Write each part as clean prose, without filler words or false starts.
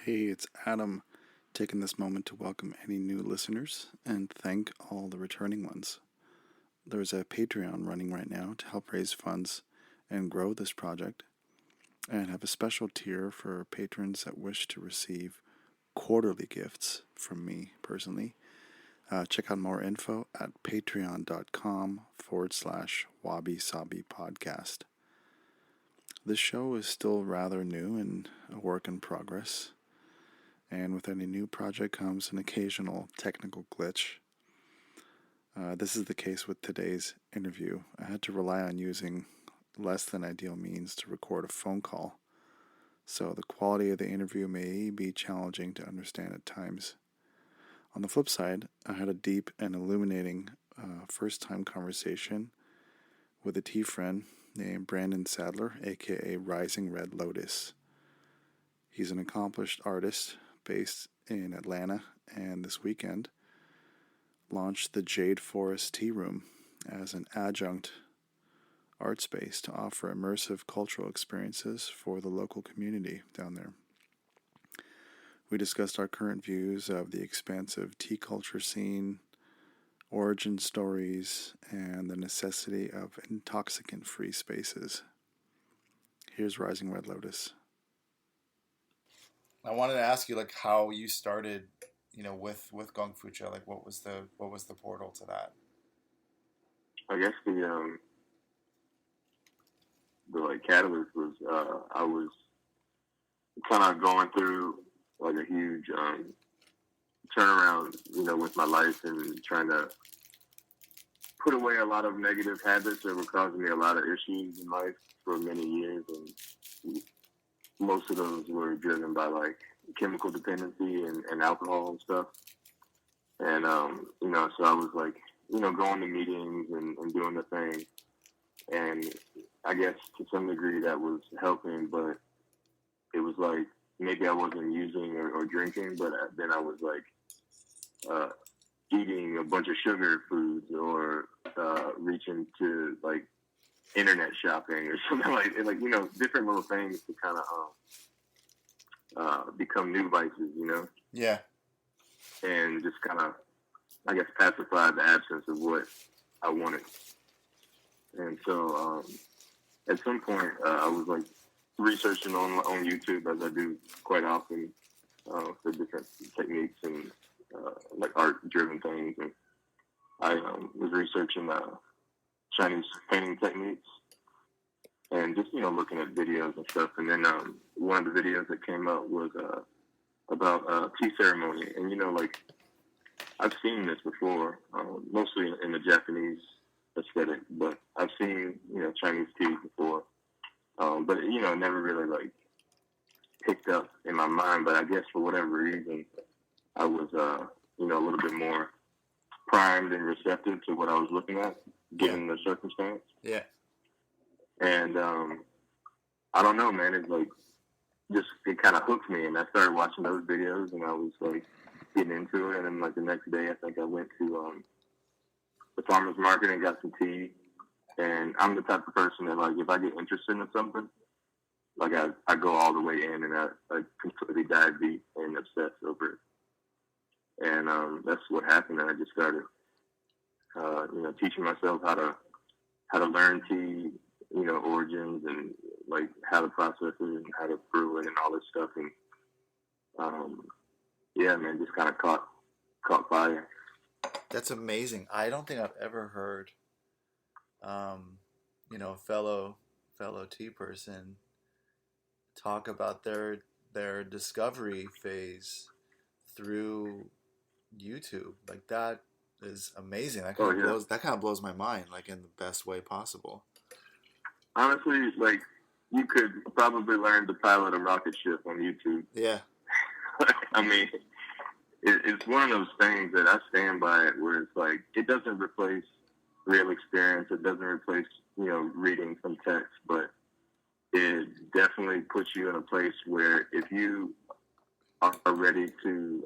Hey, it's Adam, taking this moment to welcome any new listeners and thank all the returning ones. There's a Patreon running right now to help raise funds and grow this project, and have a special tier for patrons that wish to receive quarterly gifts from me personally. Check out more info at patreon.com/ wabi-sabi podcast. This show is still rather new and a work in progress, and with any new project comes an occasional technical glitch. This is the case with today's interview. I had to rely on using less than ideal means to record a phone call, so the quality of the interview may be challenging to understand at times. On the flip side, I had a deep and illuminating first time conversation with a tea friend named Brandon Sadler, aka Rising Red Lotus. He's an accomplished artist based in Atlanta, and this weekend launched the Jade Forest Tea Room as an adjunct art space to offer immersive cultural experiences for the local community down there. We discussed our current views of the expansive tea culture scene, origin stories, and the necessity of intoxicant-free spaces. Here's Rising Red Lotus. I wanted to ask you like how you started, with Gong Fucha. Like, what was the portal to that? I guess the like catalyst was I was kind of going through like a huge turnaround, with my life and trying to put away a lot of negative habits that were causing me a lot of issues in life for many years, and most of those were driven by like chemical dependency and alcohol and stuff. And so I was like, going to meetings and doing the thing, and I guess to some degree that was helping, but it was like maybe I wasn't using or drinking, but then I was like eating a bunch of sugar foods or reaching to like internet shopping or something like different little things to kind of become new vices. Yeah, And just kind of, I guess, pacify the absence of what I wanted. And so at some point, I was like researching on YouTube, as I do quite often, for different techniques and like art-driven things. And I was researching Chinese painting techniques and just looking at videos and stuff. And then one of the videos that came up was about tea ceremony, and like I've seen this before, mostly in the Japanese aesthetic, but I've seen Chinese tea before, but it never really like picked up in my mind. But I guess for whatever reason, I was a little bit more primed and receptive to what I was looking at, given the circumstance. yeah, And I don't know, man. It's like it kind of hooked me, and I started watching those videos, and I was like getting into it. And then like the next day, I think I went to the farmers market and got some tea. And I'm the type of person that like if I get interested in something, like I go all the way in and I completely dive deep and obsess over it. And that's what happened. And I just started, teaching myself how to learn tea, origins and like how to process it and how to brew it and all this stuff. And yeah, man, just kind of caught fire. that's amazing. I don't think I've ever heard, a fellow tea person talk about their discovery phase through YouTube. Like that is amazing. That kind of blows my mind, like in the best way possible. Honestly, like you could probably learn to pilot a rocket ship on YouTube. Yeah, I mean, it's one of those things that I stand by it, where it's like it doesn't replace real experience. It doesn't replace reading some text, but it definitely puts you in a place where if you are ready to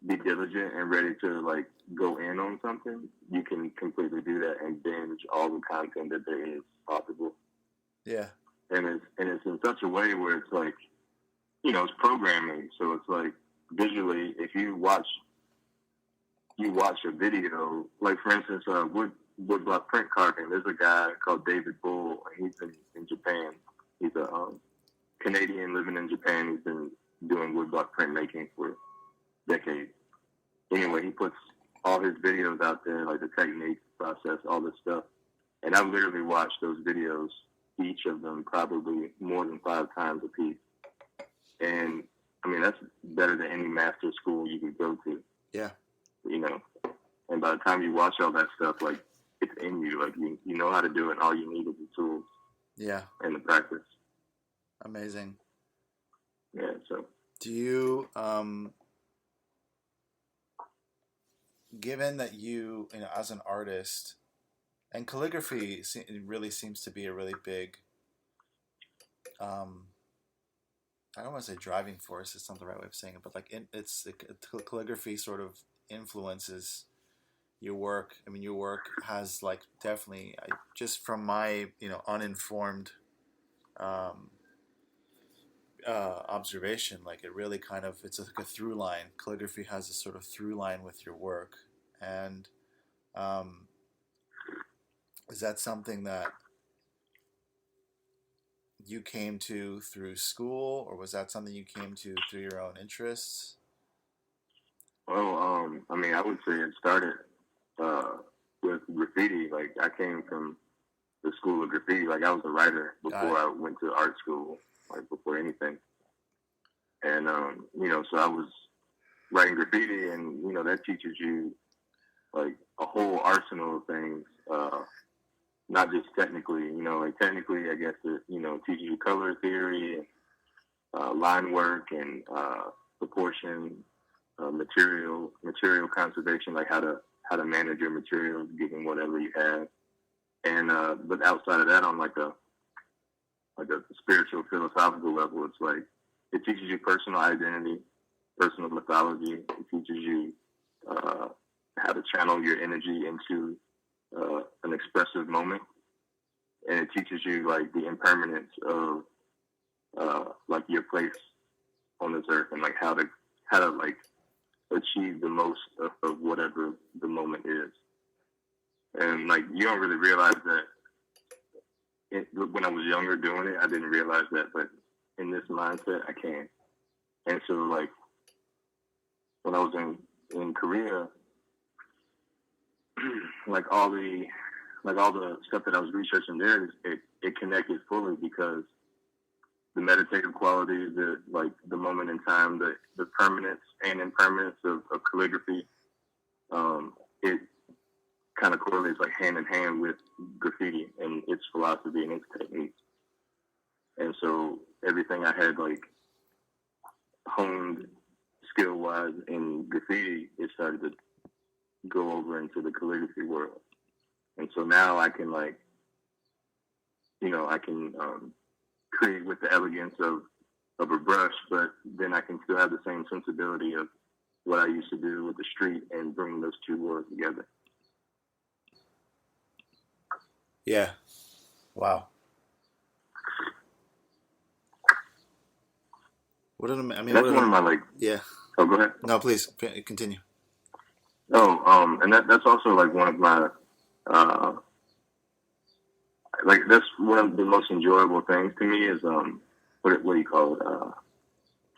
be diligent and ready to like go in on something, you can completely do that and binge all the content that there is possible. yeah, And it's in such a way where it's like it's programming. So it's like visually, if you watch a video, like for instance, woodblock print carving. There's a guy called David Bull, and he's in Japan. He's a Canadian living in Japan. He's been doing woodblock printmaking for decades. Anyway, he puts all his videos out there, like the technique, process, all this stuff. And I've literally watched those videos, each of them probably more than 5 times a piece. And I mean, that's better than any master school you could go to. Yeah. And by the time you watch all that stuff, like, it's in you. Like, you know how to do it, and all you need is the tools. Yeah. And the practice. Amazing. Yeah, so. Do you, given that you know, as an artist, and calligraphy really seems to be a really big, I don't want to say driving force, it's not the right way of saying it, but like calligraphy sort of influences your work. I mean, your work has like definitely, just from my, uninformed observation, like it really kind of, it's like a through line. Calligraphy has a sort of through line with your work. And is that something that you came to through school, or was that something you came to through your own interests? Well, I mean, I would say it started with graffiti. Like, I came from the school of graffiti. Like, I was a writer before I went to art school, like before anything. And, so I was writing graffiti, and, that teaches you, like, a whole arsenal of things, not just technically, like technically, I guess it, teaches you color theory and line work and proportion, material conservation, like how to manage your materials given whatever you have. And but outside of that, on like a spiritual philosophical level, it's like it teaches you personal identity, personal mythology. It teaches you how to channel your energy into an expressive moment, and it teaches you like the impermanence of like your place on this earth, and like how to like achieve the most of whatever the moment is. And like you don't really realize that when I was younger doing it, I didn't realize that, but in this mindset, I can. And so like when I was in Korea, like all the stuff that I was researching there, it connected fully because the meditative qualities, the moment in time, the permanence and impermanence of calligraphy, it kind of correlates like hand in hand with graffiti and its philosophy and its techniques. And so everything I had like honed skill wise in graffiti, it started to go over into the calligraphy world. And so now I can like, I can create with the elegance of a brush, but then I can still have the same sensibility of what I used to do with the street and bring those two worlds together. Yeah. Wow. That's one of my like. Yeah. Oh, go ahead. No, please continue. Oh, and that's also like one of my, like that's one of the most enjoyable things to me is what do you call it?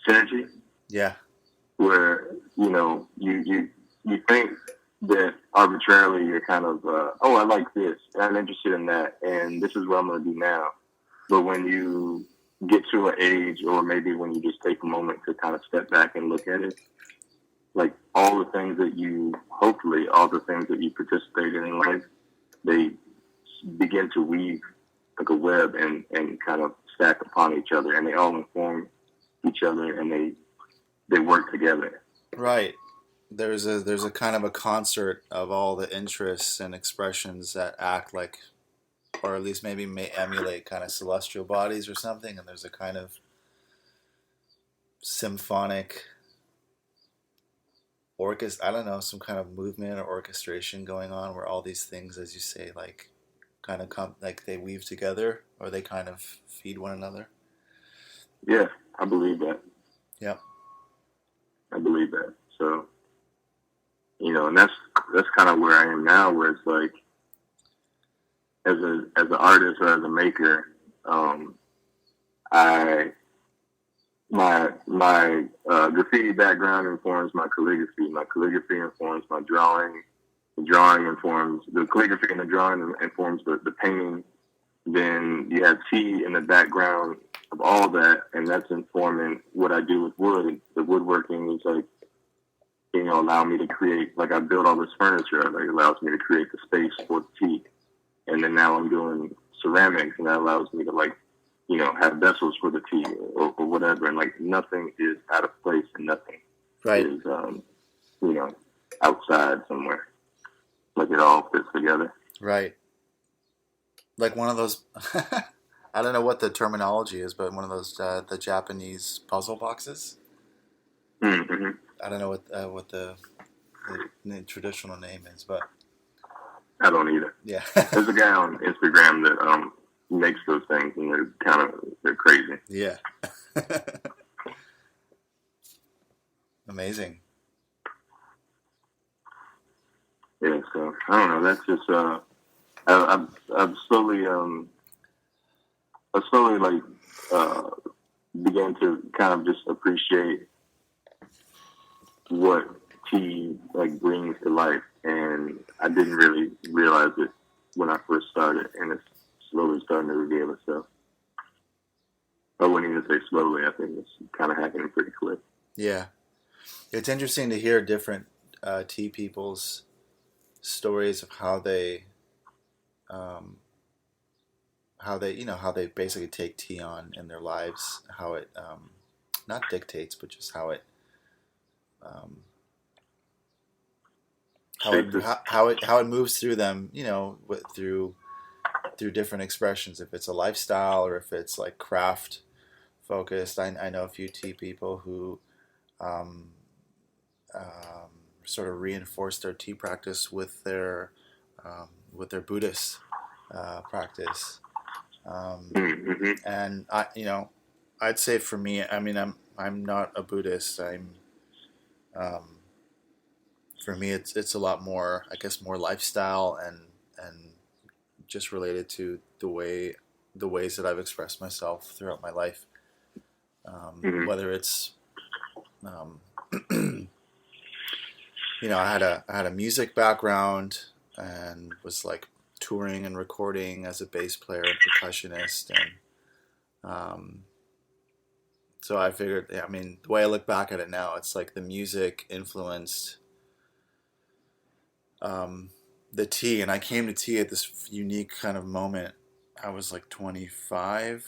Synergy. Yeah. Where you think that arbitrarily you're kind of I like this and I'm interested in that and this is what I'm going to do now. But when you get to an age, or maybe when you just take a moment to kind of step back and look at it, like all the things that you participated in life, they begin to weave like a web and kind of stack upon each other, and they all inform each other, and they work together. Right. There's a kind of a concert of all the interests and expressions that act like, or at least maybe may emulate kind of celestial bodies or something, and there's a kind of symphonic I don't know, some kind of movement or orchestration going on where all these things, as you say, like kind of come, like they weave together or they kind of feed one another. Yeah, I believe that. Yeah. I believe that. So, and that's kind of where I am now, where it's like, as an artist or as a maker, I my graffiti background informs my calligraphy. My calligraphy informs my drawing. The drawing informs the calligraphy, and the drawing informs the painting. Then you have tea in the background of all that, and that's informing what I do with wood. The woodworking is like, allow me to create, like I build all this furniture, like it allows me to create the space for the tea. And then now I'm doing ceramics, and that allows me to have vessels for the tea or whatever. And like nothing is out of place, and nothing Right. is, outside somewhere. Like it all fits together. Right. Like one of those, I don't know what the terminology is, but one of those, the Japanese puzzle boxes. Mm-hmm. I don't know what the traditional name is, but I don't either. yeah. There's a guy on Instagram that makes those things, and they're crazy. Yeah. Amazing. Yeah, so I don't know. That's just I've slowly began to kind of just appreciate what tea like brings to life, and I didn't really realize it when I first started, and it's slowly starting to reveal itself. I wouldn't even say slowly. I think it's kind of happening pretty quick. Yeah, it's interesting to hear different tea people's stories of how they basically take tea on in their lives, how it not dictates, but just how it how it moves through them, through different expressions. If it's a lifestyle or if it's like craft focused. I know a few tea people who sort of reinforce their tea practice with their Buddhist practice. Mm-hmm. And I'd say for me, I mean, I'm not a Buddhist. For me, it's a lot more, I guess, more lifestyle and just related to the ways that I've expressed myself throughout my life. Whether it's, I had a music background and was like touring and recording as a bass player and percussionist, and so I figured, I mean, the way I look back at it now, it's like the music influenced the tea, and I came to tea at this unique kind of moment. I was like 25.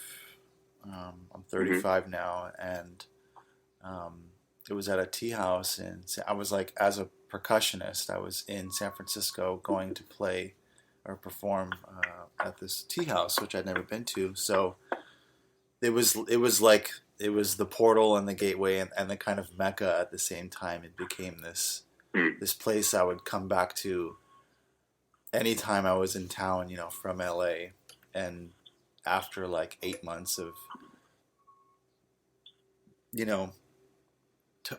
I'm 35 now, and it was at a tea house, and I was like, as a percussionist, I was in San Francisco going to play or perform at this tea house, which I'd never been to. So it was the portal and the gateway and the kind of mecca at the same time. It became this place I would come back to anytime I was in town, from LA. And after like 8 months of,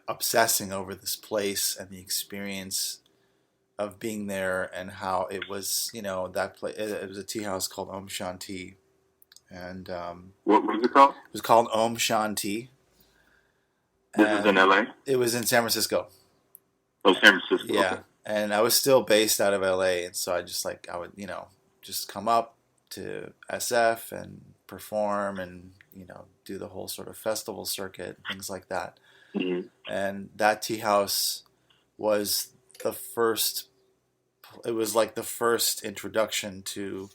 obsessing over this place and the experience of being there and how it was, that place, it was a tea house called Om Shanti. And what was it called? It was called Om Shanti. This is in LA? It was in San Francisco. Oh, San Francisco. Yeah. Okay. And I was still based out of LA, and so I just I would, just come up to SF and perform and, do the whole sort of festival circuit, things like that. Mm-hmm. And that tea house was the first, it was like the first introduction to,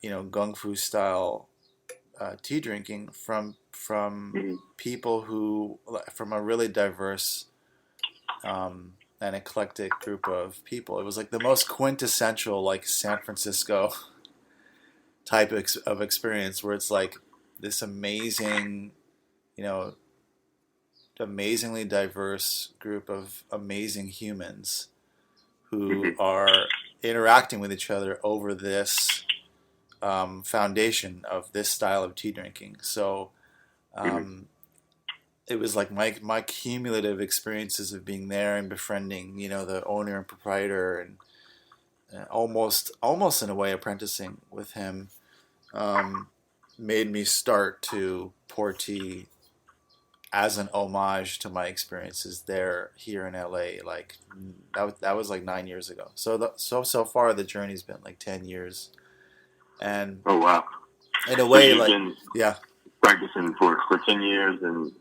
Gung Fu style tea drinking from people who, from a really diverse an eclectic group of people. It was like the most quintessential, like San Francisco type of experience, where it's like this amazing, amazingly diverse group of amazing humans who are interacting with each other over this foundation of this style of tea drinking. So it was like my cumulative experiences of being there and befriending, the owner and proprietor, and almost in a way apprenticing with him, um, made me start to pour tea as an homage to my experiences there here in LA. Like that was like 9 years ago. So far the journey's been like 10 years, and Oh wow! in a So way, you've like, been yeah. practicing for 10 years, and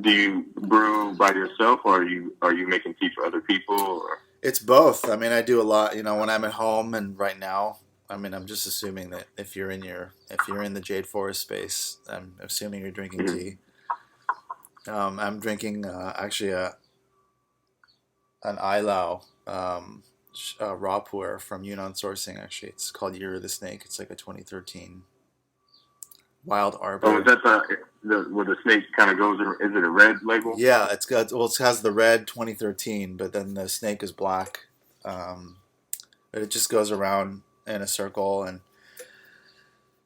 do you brew by yourself, or are you making tea for other people? Or? It's both. I mean, I do a lot, when I'm at home, and right now, I mean, I'm just assuming that if you're in the Jade Forest space, I'm assuming you're drinking Mhm. tea. I'm drinking actually an Ilau raw pour from Yunnan Sourcing. Actually, it's called Year of the Snake. It's like a 2013 Wild Oh, is Arbor. that where the snake kind of goes? Is it a red label? Yeah, it has the red 2013, but then the snake is black. Um, but it just goes around in a circle, and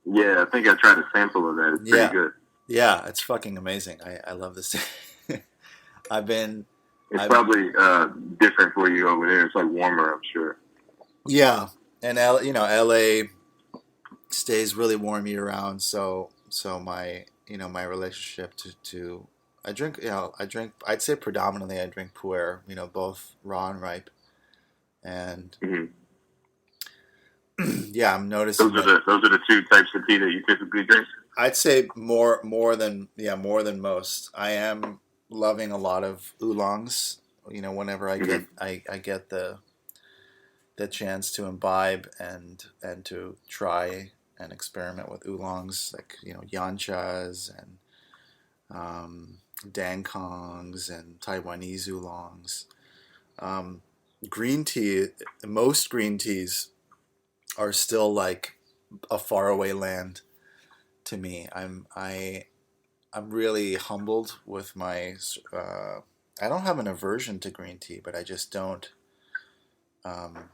Yeah, I think I tried a sample of that. It's pretty yeah, good. yeah, it's fucking amazing. I love this. I've been, It's I've probably different for you over there. It's like warmer, I'm sure. yeah, and LA stays really warm year round. So my relationship to I'd say predominantly I drink pu'er, both raw and ripe, and Hmm. yeah, I'm noticing that. Those are the two types of tea that you typically drink. I'd say more than most. I am loving a lot of oolongs. Whenever Hmm. I get the chance to imbibe and to try and experiment with oolongs, like yanchas and um, dankongs and Taiwanese oolongs. Um, Green tea, most green teas are still like a faraway land to me. I'm really humbled with my. I don't have an aversion to green tea, but I just don't. Um,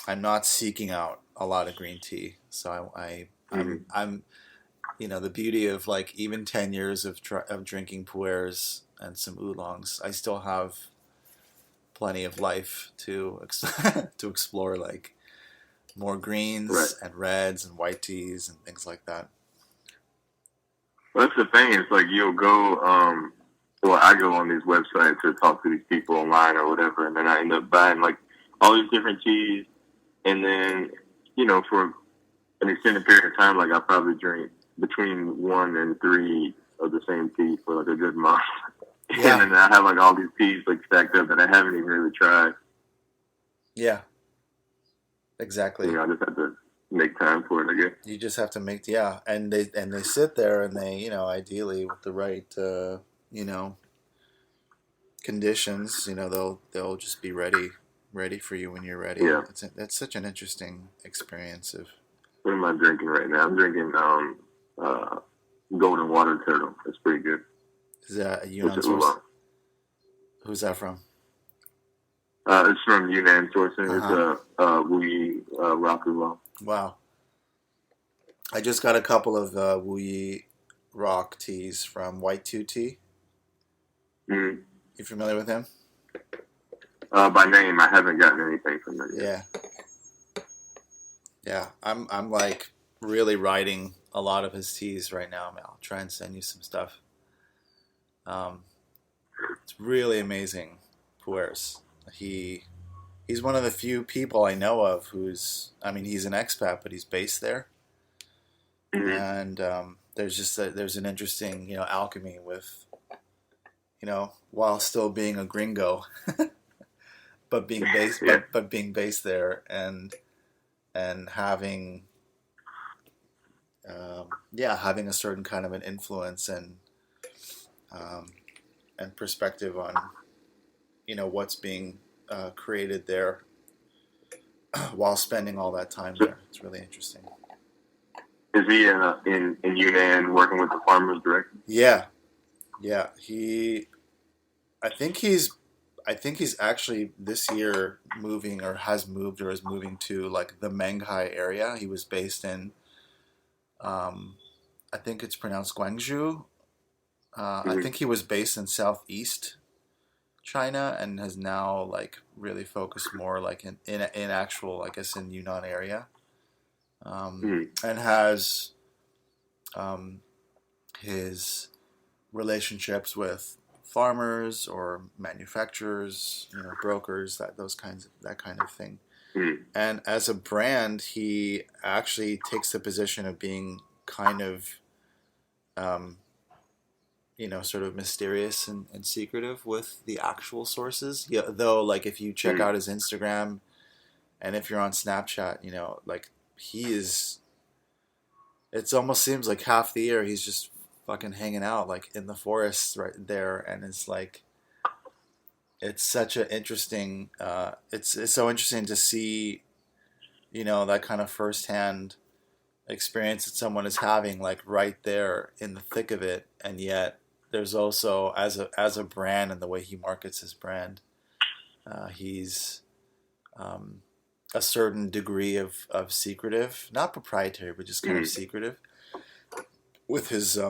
I'm not seeking out a lot of green tea, so Hmm. I'm the beauty of like even 10 years of drinking pu'ers and some oolongs. I still have plenty of life to to explore, like more Right. greens and reds and white teas and things like that. Well, that's the thing. It's like you'll go. Well, I go on these websites to talk to these people online or whatever, and then I end up buying like all these different teas, and then for an extended period of time, like I probably drink between 1 and 3 of the same tea for like a good month. Yeah, And then I have like all these teas like stacked up that I haven't even really tried. yeah, exactly. I just have to make time for it, I guess. You just have to make and they sit there, and they ideally with the right you know conditions, they'll just be ready for you when you're ready. Yeah. That's such an interesting experience of. What am I drinking right now? I'm drinking uh, golden water turtle. It's pretty good. Is that a It's Yunnan an source? oolong. Who's that from? It's from Yunnan sourcing. It's Uh-huh. a Wu rock oolong. Wow. I just got a couple of Wu rock teas from White 2 Tea. Mm. You familiar with him? By name, I haven't gotten anything from them yet. Yeah. Yeah. I'm like really riding a lot of his teas right now. I'll try and send you some stuff. It's really amazing pu'ers. He's one of the few people I know of he's an expat, but he's based there. Mm-hmm. And there's an interesting alchemy with while still being a gringo, but being based Yeah. but being based there, and having having a certain kind of an influence and perspective on what's being created there while spending all that time there. It's really interesting. Is he in Yunnan working with the farmers directly? Yeah. I think he's actually this year moving, or has moved, or is moving to like the Menghai area. He was based in, I think it's pronounced Guangzhou, I think he was based in Southeast China and has now like really focused more like in actual, I guess, in Yunnan area, and has um, his relationships with farmers or manufacturers, brokers, that kind of thing. And as a brand, he actually takes the position of being kind of, um, sort of mysterious and secretive with the actual sources. Yeah, though, like if you check out his Instagram and if you're on Snapchat, like he is. It almost seems like half the year he's just fucking hanging out like in the forest right there, and it's like it's such an interesting. It's so interesting to see, that kind of firsthand experience that someone is having like right there in the thick of it, and yet there's also as a brand and the way he markets his brand, he's a certain degree of secretive, not proprietary, but just kind of secretive with his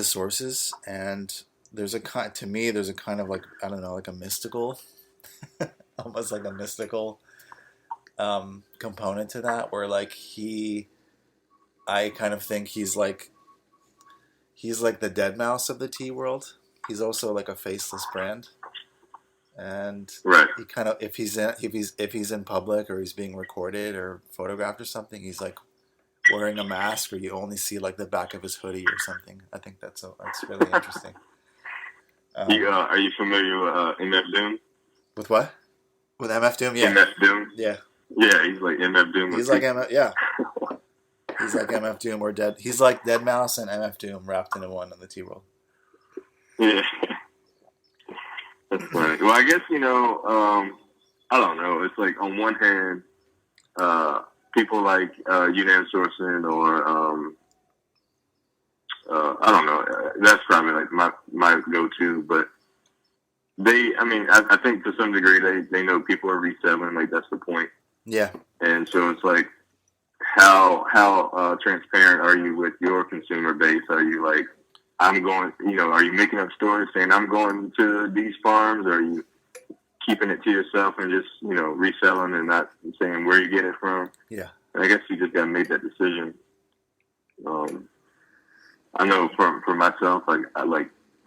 sources. And there's a kind to me there's a kind of like, I don't know, like a mystical almost like a mystical component to that, where like I kind of think he's like the dead mouse of the tea world. He's also like a faceless brand, and right. he kind of, if he's in public or he's being recorded or photographed or something, he's like wearing a mask, or you only see like the back of his hoodie or something. I think that's really interesting. Are you familiar with MF Doom? With what? With MF Doom? Yeah. MF Doom? Yeah. Yeah, he's like MF Doom. He's like MF. Yeah. He's like MF Doom or Dead. He's like Dead Mouse and MF Doom wrapped into one in the T world. Yeah. That's funny. Well, I guess, I don't know. It's like on one hand, people like Yunnan Sourcing or I don't know. That's probably like my go-to. But I think to some degree they know people are reselling. Like that's the point. Yeah. And so it's like, how transparent are you with your consumer base? Are you like, are you making up stories saying I'm going to these farms? Or are you keeping it to yourself and just, reselling and not saying where you get it from? Yeah. And I guess you just got to make that decision. I know for myself,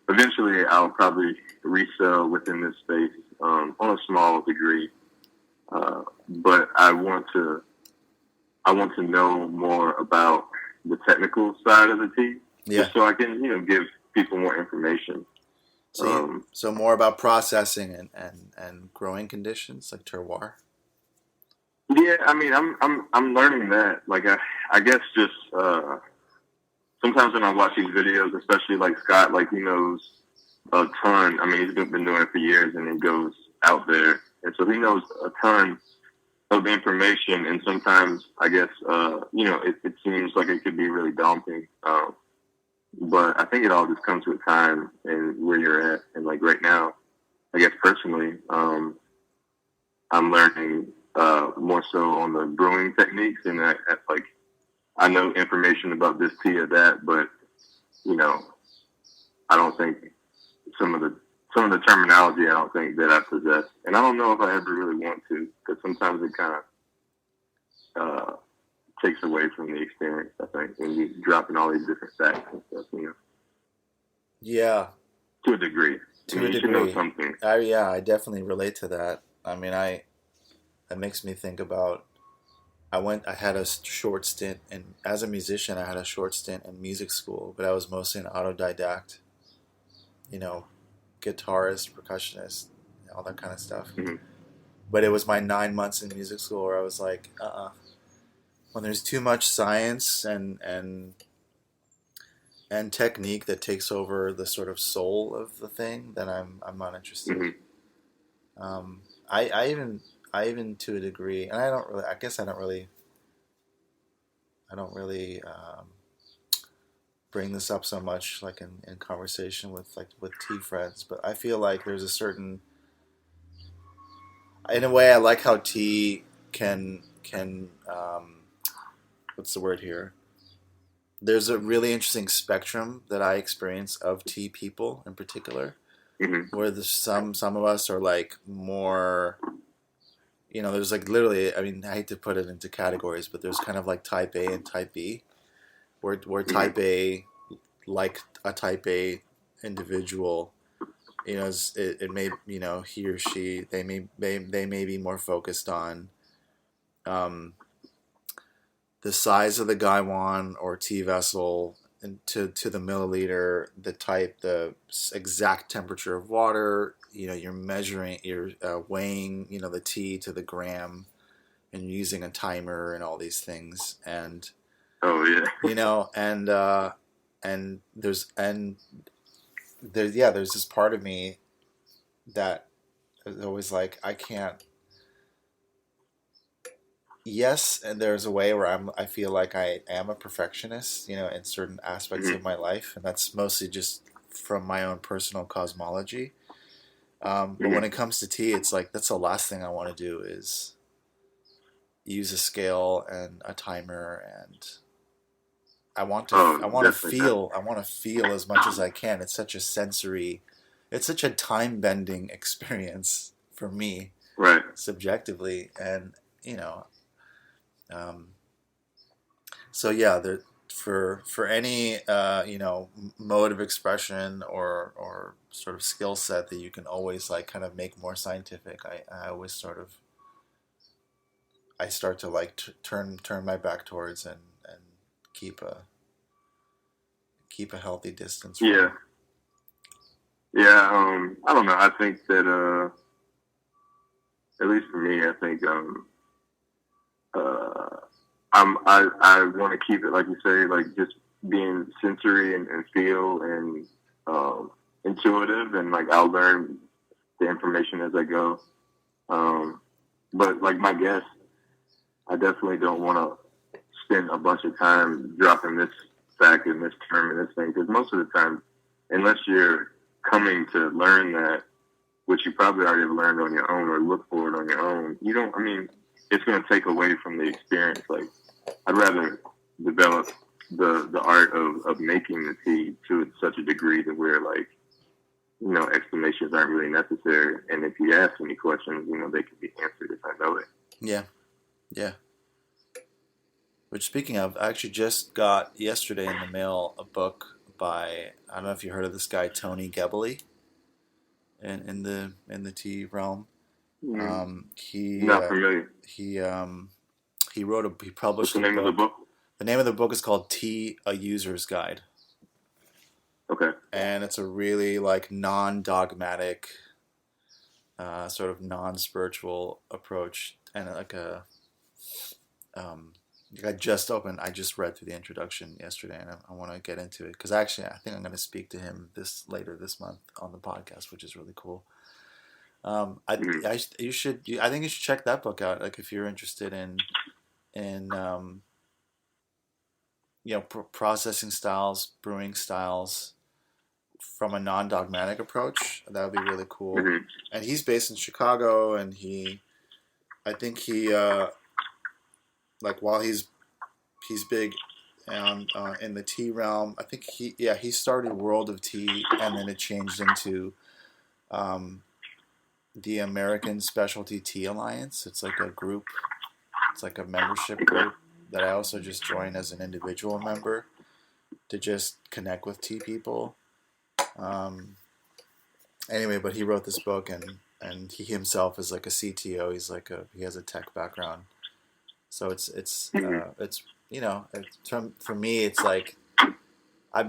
eventually I'll probably resell within this space on a small degree. But I want to know more about the technical side of the tea, just so I can, give people more information. So more about processing and growing conditions, like terroir. Yeah, I'm learning that. Like I guess just sometimes when I watch these videos, especially like Scott, like he knows a ton. He's been doing it for years, and he goes out there, and so he knows a ton of information. And sometimes I guess it seems like it could be really daunting. But I think it all just comes with time and where you're at. And like right now, I guess personally, I'm learning more so on the brewing techniques, and I know information about this tea or that, but I don't think some of the terminology I don't think that I possess, and I don't know if I ever really want to, because sometimes it kind of takes away from the experience. I think when you dropping all these different facts and stuff, Yeah. To a degree. To a degree. You know something. Yeah, I definitely relate to that. That makes me think about. I had a short stint, and as a musician, I had a short stint in music school, but I was mostly an autodidact. Guitarist, percussionist, all that kind of stuff. Mm-hmm. But it was my 9 months in music school where I was like, when there's too much science and technique that takes over the sort of soul of the thing, then I'm not interested. Mm-hmm. I even to a degree, and I don't really bring this up so much like in conversation with tea friends, but I feel like there's a certain, in a way, I like how tea can what's the word here? there's a really interesting spectrum that I experience of tea people in particular, where there's some of us are like more, there's like literally, I mean, I hate to put it into categories, but there's kind of like type A and type B, where type A, like a type A individual, it may, he or she, they may be more focused on the size of the gaiwan or tea vessel, and to the milliliter, the type, the exact temperature of water. You're measuring, you're weighing, the tea to the gram, and using a timer and all these things. And oh yeah, and there's this part of me that is always like, I can't. Yes, and there's a way where I feel like I am a perfectionist, in certain aspects of my life, and that's mostly just from my own personal cosmology. But when it comes to tea, it's like that's the last thing I want to do is use a scale and a timer, and I want to feel as much as I can. It's such a time bending experience for me, right. subjectively, and you know. So yeah, for any mode of expression or sort of skill set that you can always like kind of make more scientific, I always sort of I start to like turn my back towards and keep a healthy distance from. Yeah. I don't know. I think that at least for me, I think I want to keep it, like you say, like just being sensory and feel and intuitive, and like I'll learn the information as I go. But like my guess, I definitely don't want to spend a bunch of time dropping this fact and this term and this thing, because most of the time, unless you're coming to learn that, which you probably already have learned on your own or look for it on your own, it's going to take away from the experience. Like, I'd rather develop the art of making the tea to such a degree that where, like, explanations aren't really necessary. And if you ask any questions, they can be answered if I know it. Yeah. Yeah. Which, speaking of, I actually just got yesterday in the mail a book by, I don't know if you heard of this guy, Tony Gebeli, in the tea realm. Not familiar. He published. What's the name of the book? The name of the book is called Tea: A User's Guide. Okay. And it's a really like non-dogmatic, sort of non-spiritual approach, and like I just read through the introduction yesterday, and I want to get into it because actually I think I'm going to speak to him later this month on the podcast, which is really cool. I think you should check that book out. Like if you're interested in processing styles, brewing styles from a non-dogmatic approach, that would be really cool. And he's based in Chicago, and I think he like while he's big in the tea realm, I think he started World of Tea, and then it changed into the American Specialty Tea Alliance. It's like a group. It's like a membership group that I also just joined as an individual member to just connect with tea people. Anyway, but he wrote this book, and he himself is like a CTO. He has a tech background. So it's for me, it's like I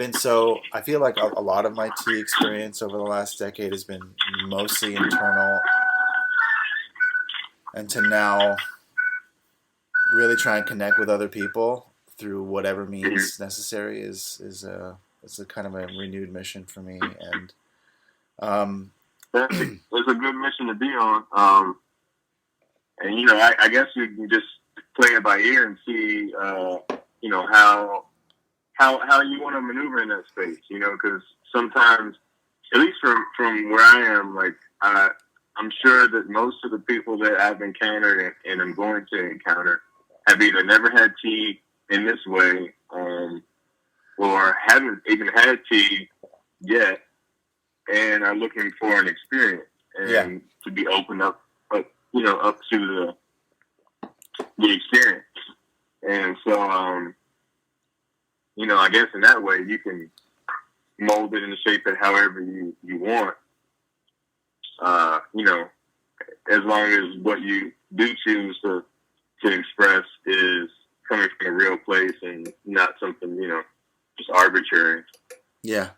feel like a lot of my tea experience over the last decade has been mostly internal, and to now really try and connect with other people through whatever means necessary is a kind of a renewed mission for me. And it's a good mission to be on. And I guess you can just play it by ear and see how you want to maneuver in that space, because sometimes, at least from where I am, like I'm sure that most of the people that I've encountered and I'm going to encounter have either never had tea in this way, or haven't even had tea yet and are looking for an experience and to be opened up up to the experience. And so, I guess in that way you can mold it and shape it however you want. As long as what you do choose to express is coming from a real place and not something, just arbitrary. Yeah.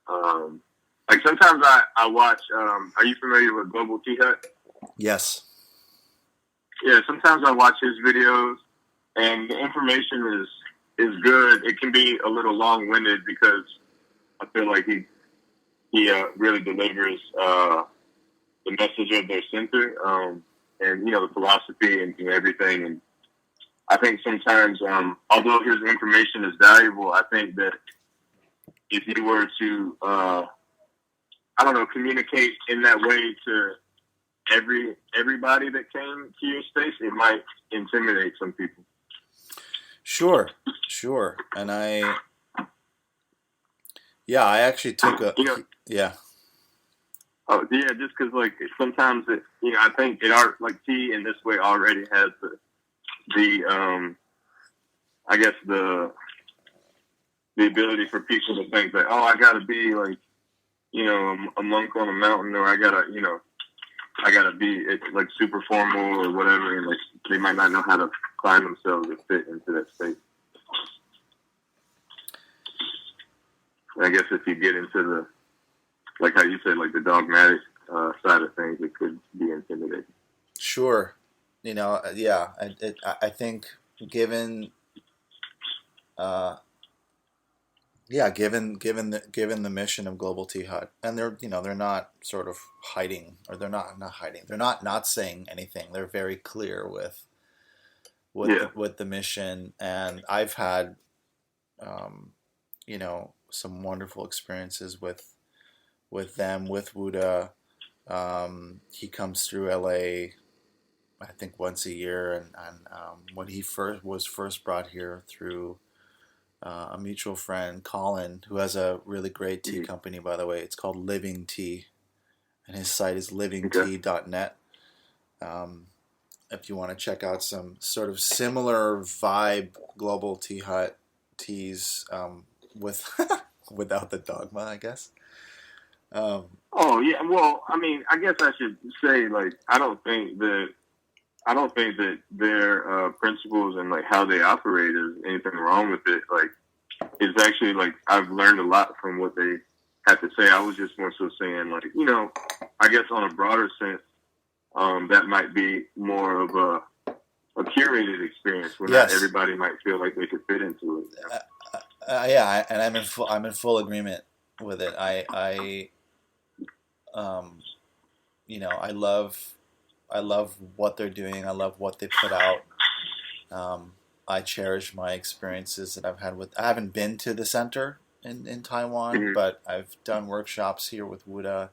Like sometimes I watch, are you familiar with Global Tea Hut? Yes. Yeah, sometimes I watch his videos and the information is good. It can be a little long-winded because I feel like he really delivers the message of their center and, the philosophy and everything. And I think sometimes, although his information is valuable, I think that if you were to, communicate in that way to everybody that came to your space, it might intimidate some people. Sure. And I actually took a, yeah. Oh yeah, just because like sometimes I think tea in this way already has the I guess the ability for people to think that I gotta be like a monk on a mountain, or I gotta be like super formal or whatever, and like they might not know how to climb themselves to fit into that state. I guess if you get into the, like how you said, like the dogmatic side of things, it could be intimidating. Sure. I think given the mission of Global Tea Hut, and they're not sort of hiding, or they're not hiding. They're not saying anything. They're very clear with the mission, and I've had some wonderful experiences with them, with Wuda. He comes through LA, I think once a year, and when he was first brought here through a mutual friend, Colin, who has a really great tea company, by the way. It's called Living Tea, and his site is livingtea.net. If you want to check out some sort of similar vibe Global Tea Hut teas with without the dogma, I guess. Oh yeah, well, I mean, I guess I should say, like, I don't think that their principles and like how they operate is anything wrong with it. Like, it's actually like I've learned a lot from what they have to say. I was just more so saying, like, I guess on a broader sense, that might be more of a curated experience where not everybody might feel like they could fit into it. And I'm in full agreement with it. I love what they're doing. I love what they put out. I cherish my experiences that I've had I haven't been to the center in Taiwan, but I've done workshops here with Wuda.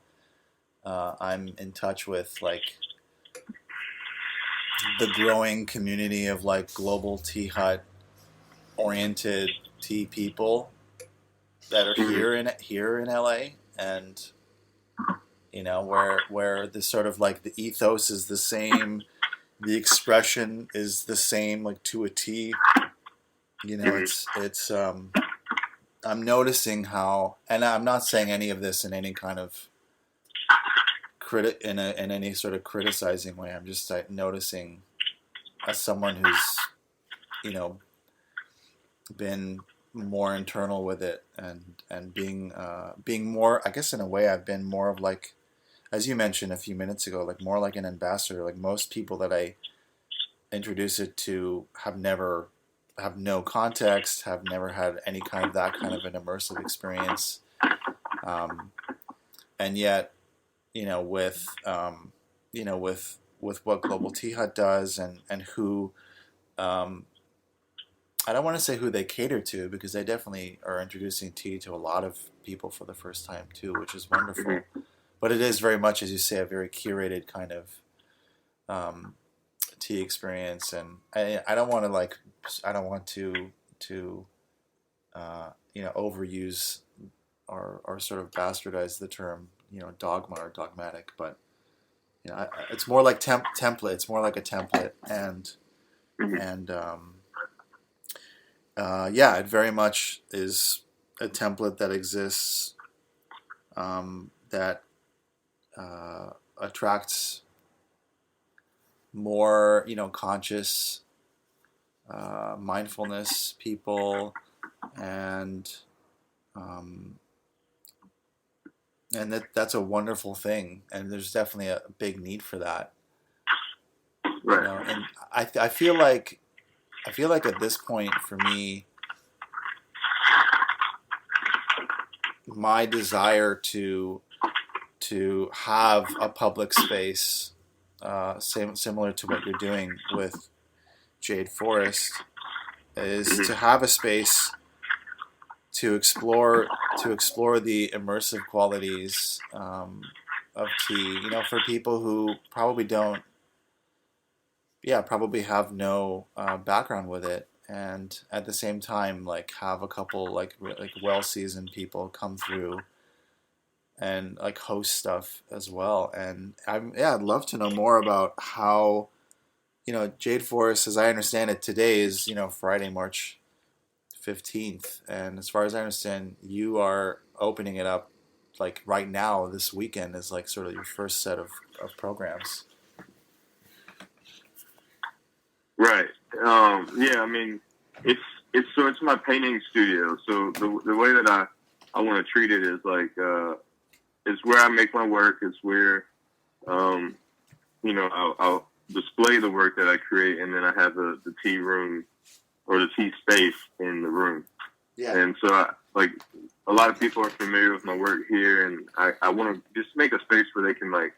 I'm in touch with like the growing community of like Global Tea Hut oriented tea people that are here in LA, and where the sort of like the ethos is the same, the expression is the same, like to a T. It's I'm noticing how, and I'm not saying any of this in any kind of in any sort of criticizing way. I'm just like noticing, as someone who's been more internal with it, and being more, I guess in a way I've been more of like, as you mentioned a few minutes ago, like more like an ambassador. Like most people that I introduce it to have no context, have never had any kind of that kind of an immersive experience, and yet, with what Global Tea Hut does, and who, I don't want to say who they cater to, because they definitely are introducing tea to a lot of people for the first time too, which is wonderful. But it is very much, as you say, a very curated kind of tea experience, and I don't want to overuse or sort of bastardize the term, dogma or dogmatic, but it's more like template. It's more like a template, and Mhm. yeah, it very much is a template that exists, that attracts more, conscious, mindfulness people, and um, that's a wonderful thing, and there's definitely a big need for that. Right. And I feel like at this point for me, my desire to have a public space, similar to what you're doing with Jade Forest, is Mhm. to have a space to explore the immersive qualities, of tea. For people who probably probably have no background with it, and at the same time, like, have a couple like well seasoned people come through and like host stuff as well. And I'd love to know more about how, Jade Forest, as I understand it, today is, Friday, March 15th, and as far as I understand, you are opening it up like right now. This weekend is like sort of your first set of programs. Right. Yeah. I mean, it's my painting studio. So the way that I want to treat it is like it's where I make my work. It's where I'll display the work that I create, and then I have the tea room or the tea space in the room. Yeah. And so like a lot of people are familiar with my work here, and I want to just make a space where they can like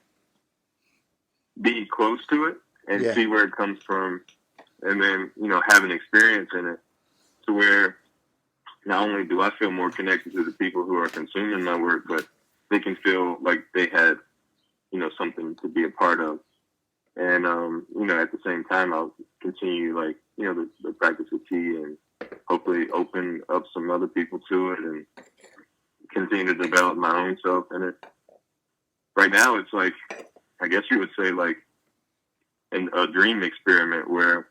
be close to it and see where it comes from, and then have an experience in it, to where not only do I feel more connected to the people who are consuming my work, but they can feel like they had something to be a part of. And at the same time, I'll continue like the practice of tea, and hopefully open up some other people to it, and continue to develop my own self in it. Right now, it's like, I guess you would say, like a dream experiment where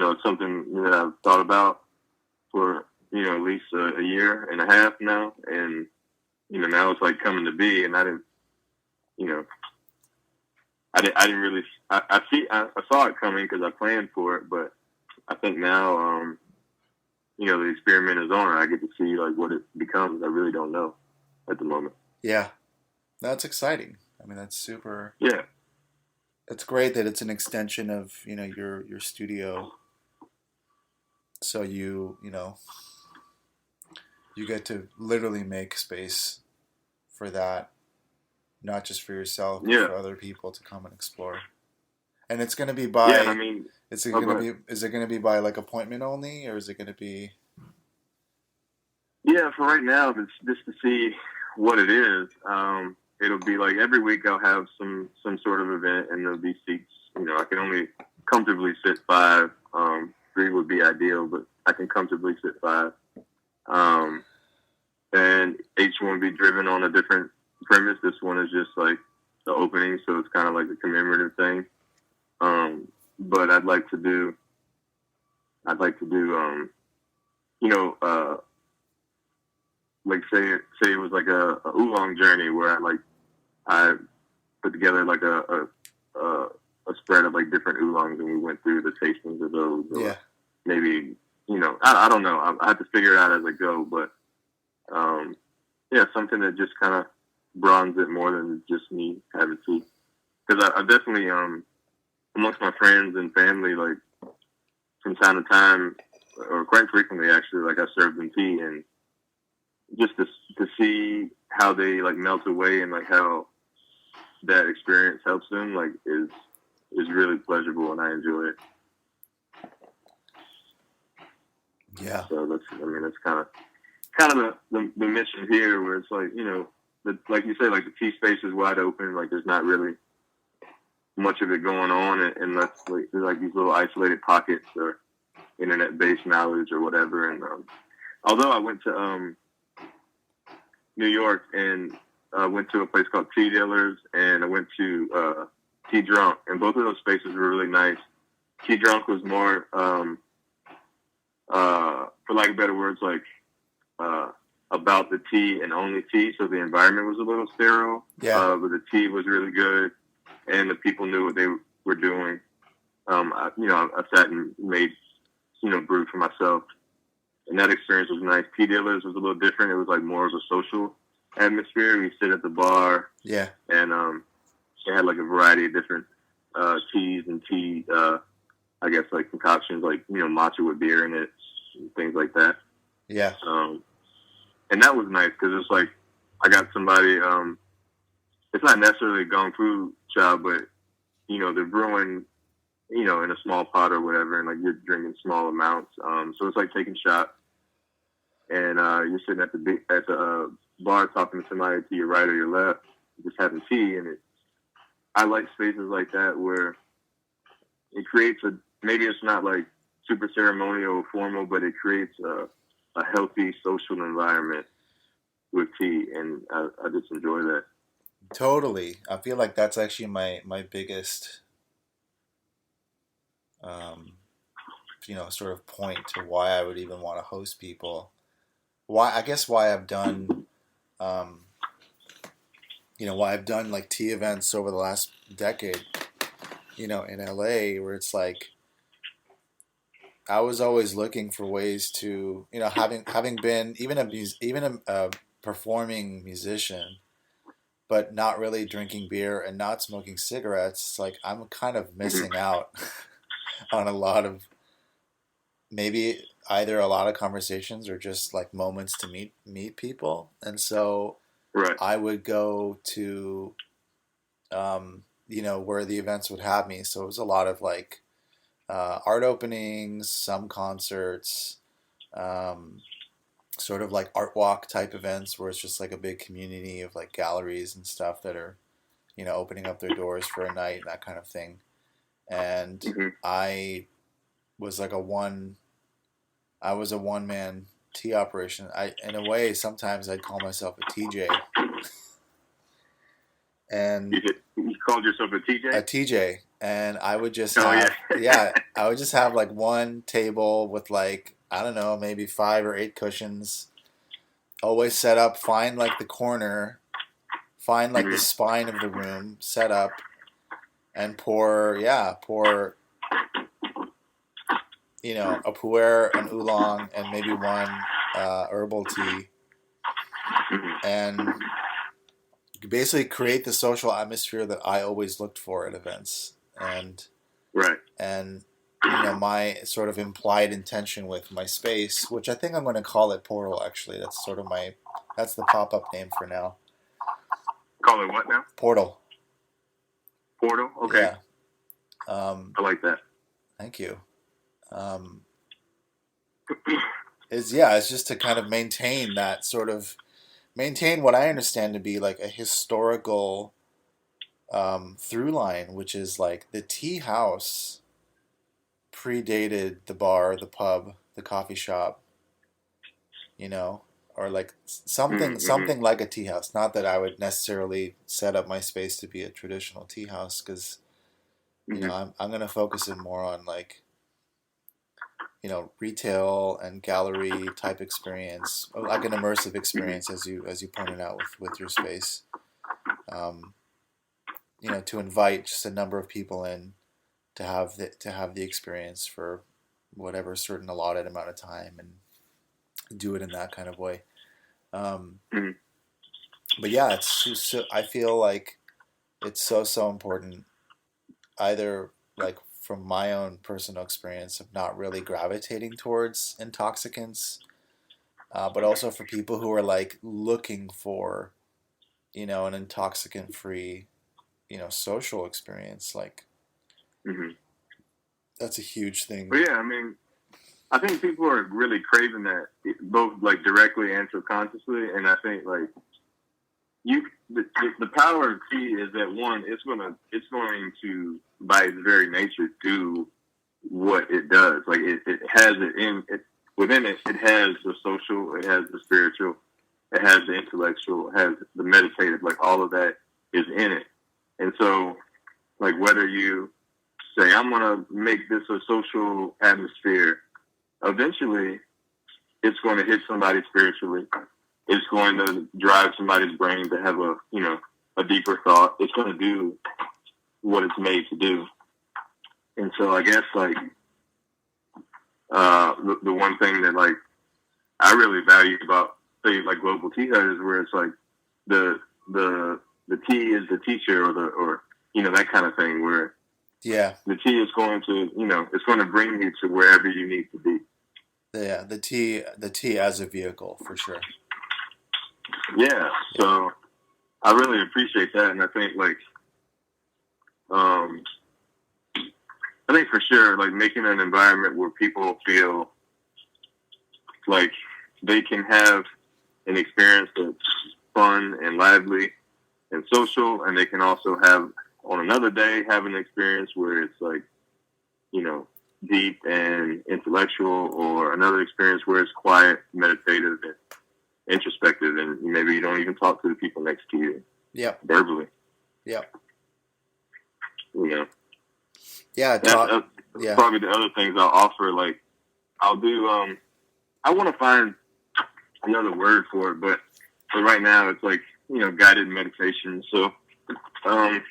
it's something that I've thought about for at least a year and a half now, and now it's like coming to be. And I didn't really. I saw it coming because I planned for it, but I think now, the experiment is on. I get to see like what it becomes. I really don't know at the moment. Yeah, that's exciting. I mean, that's super. Yeah, it's great that it's an extension of your studio. So you get to literally make space for that, not just for yourself, but for other people to come and explore. And it's going to be by. Yeah, I mean, is it going to be by like appointment only, or is it going to be? Yeah, for right now, it's just to see what it is. It'll be like every week I'll have some sort of event, and there'll be seats. I can only comfortably sit 5. 3 would be ideal, but I can comfortably sit 5. And each one will be driven on a different premise. This one is just like the opening, so it's kind of like a commemorative thing. But I'd like to do, like say it was like a oolong journey where I put together like a spread of like different oolongs, and we went through the tastings of those. Or maybe I don't know. I have to figure it out as I go, but something that just kind of broadens it more than just me having tea. Because I definitely amongst my friends and family, like from time to time, or quite frequently actually, like I serve them tea, and just to see how they like melt away, and like how that experience helps them, like is really pleasurable, and I enjoy it. Yeah. So that's kind of the mission here, where it's like like you say, like the tea space is wide open, like there's not really much of it going on, unless like there's like these little isolated pockets, or internet-based knowledge or whatever. And although I went to New York and went to a place called Tea Dealers, and I went to Tea Drunk, and both of those spaces were really nice. Tea Drunk was more, for lack of better words, like about the tea and only tea, so the environment was a little sterile. Yeah. But the tea was really good, and the people knew what they were doing. I sat and made, brewed for myself, and that experience was nice. Tea Dealers was a little different. It was like more of a social atmosphere. We sit at the bar, Yeah. and they had like a variety of different teas and tea, I guess like concoctions, like matcha with beer in it, and things like that. Yeah. And that was nice because it's like I got somebody. It's not necessarily a gong fu job, but they're brewing, in a small pot or whatever, and like you're drinking small amounts. So it's like taking shots, and you're sitting at the bar talking to somebody to your right or your left, just having tea. And I like spaces like that where it creates maybe it's not like super ceremonial or formal, but it creates a healthy social environment with tea, and I just enjoy that. Totally. I feel like that's actually my biggest, sort of point to why I would even want to host people. Why I've done, why I've done like tea events over the last decade, in LA, where it's like, I was always looking for ways to, having been even a performing musician, but not really drinking beer and not smoking cigarettes. It's like I'm kind of missing out on a lot of, maybe either a lot of conversations or just like moments to meet people. And so Right. I would go to, where the events would have me. So it was a lot of like art openings, some concerts, sort of like art walk type events where it's just like a big community of like galleries and stuff that are, opening up their doors for a night, that kind of thing. And I was like a one man tea operation. In a way, sometimes I'd call myself a TJ. And you called yourself a TJ? A TJ. And I would just have, I would just have like one table with like, I don't know, maybe 5 or 8 cushions, always set up, find like the corner, find like the spine of the room, set up, and pour, a pu'er, an oolong, and maybe one herbal tea. And basically create the social atmosphere that I always looked for at events. And my sort of implied intention with my space, which I think I'm going to call it Portal, actually. That's sort of that's the pop-up name for now. Call it what now? Portal. Portal? Okay. Yeah. I like that. Thank you. It's just to kind of maintain what I understand to be like a historical through line, which is like the tea house predated the bar, the pub, the coffee shop, or like something like a tea house. Not that I would necessarily set up my space to be a traditional tea house, because I'm going to focus it more on like, retail and gallery type experience, like an immersive experience, as you pointed out with your space. To invite just a number of people in to have the experience for whatever certain allotted amount of time, and do it in that kind of way. But yeah, I feel like it's so important, either like from my own personal experience of not really gravitating towards intoxicants, but also for people who are like looking for, an intoxicant-free, social experience. Like, that's a huge thing. But yeah, I mean, I think people are really craving that, both like directly and subconsciously. And I think like the power of tea is that, one, it's going to by its very nature do what it does. Like it has it in it within it. It has the social, it has the spiritual, it has the intellectual, it has the meditative. Like all of that is in it. And so, like whether you say I'm gonna make this a social atmosphere, eventually it's going to hit somebody spiritually. It's going to drive somebody's brain to have a deeper thought. It's going to do what it's made to do. And so I guess like the one thing that like I really value about say like Global Tea Hut is where it's like the tea is the teacher or that kind of thing where the tea is going to it's going to bring you to wherever you need to be. Yeah, the tea as a vehicle for sure. Yeah, so I really appreciate that, and I think like I think for sure like making an environment where people feel like they can have an experience that's fun and lively and social, and they can also have on another day have an experience where it's like deep and intellectual, or another experience where it's quiet, meditative, and introspective, and maybe you don't even talk to the people next to you. Yep. Verbally. Yep. Yeah. That's probably the other things I'll offer. Like I'll do. I want to find another word for it, but right now it's like guided meditation. So what am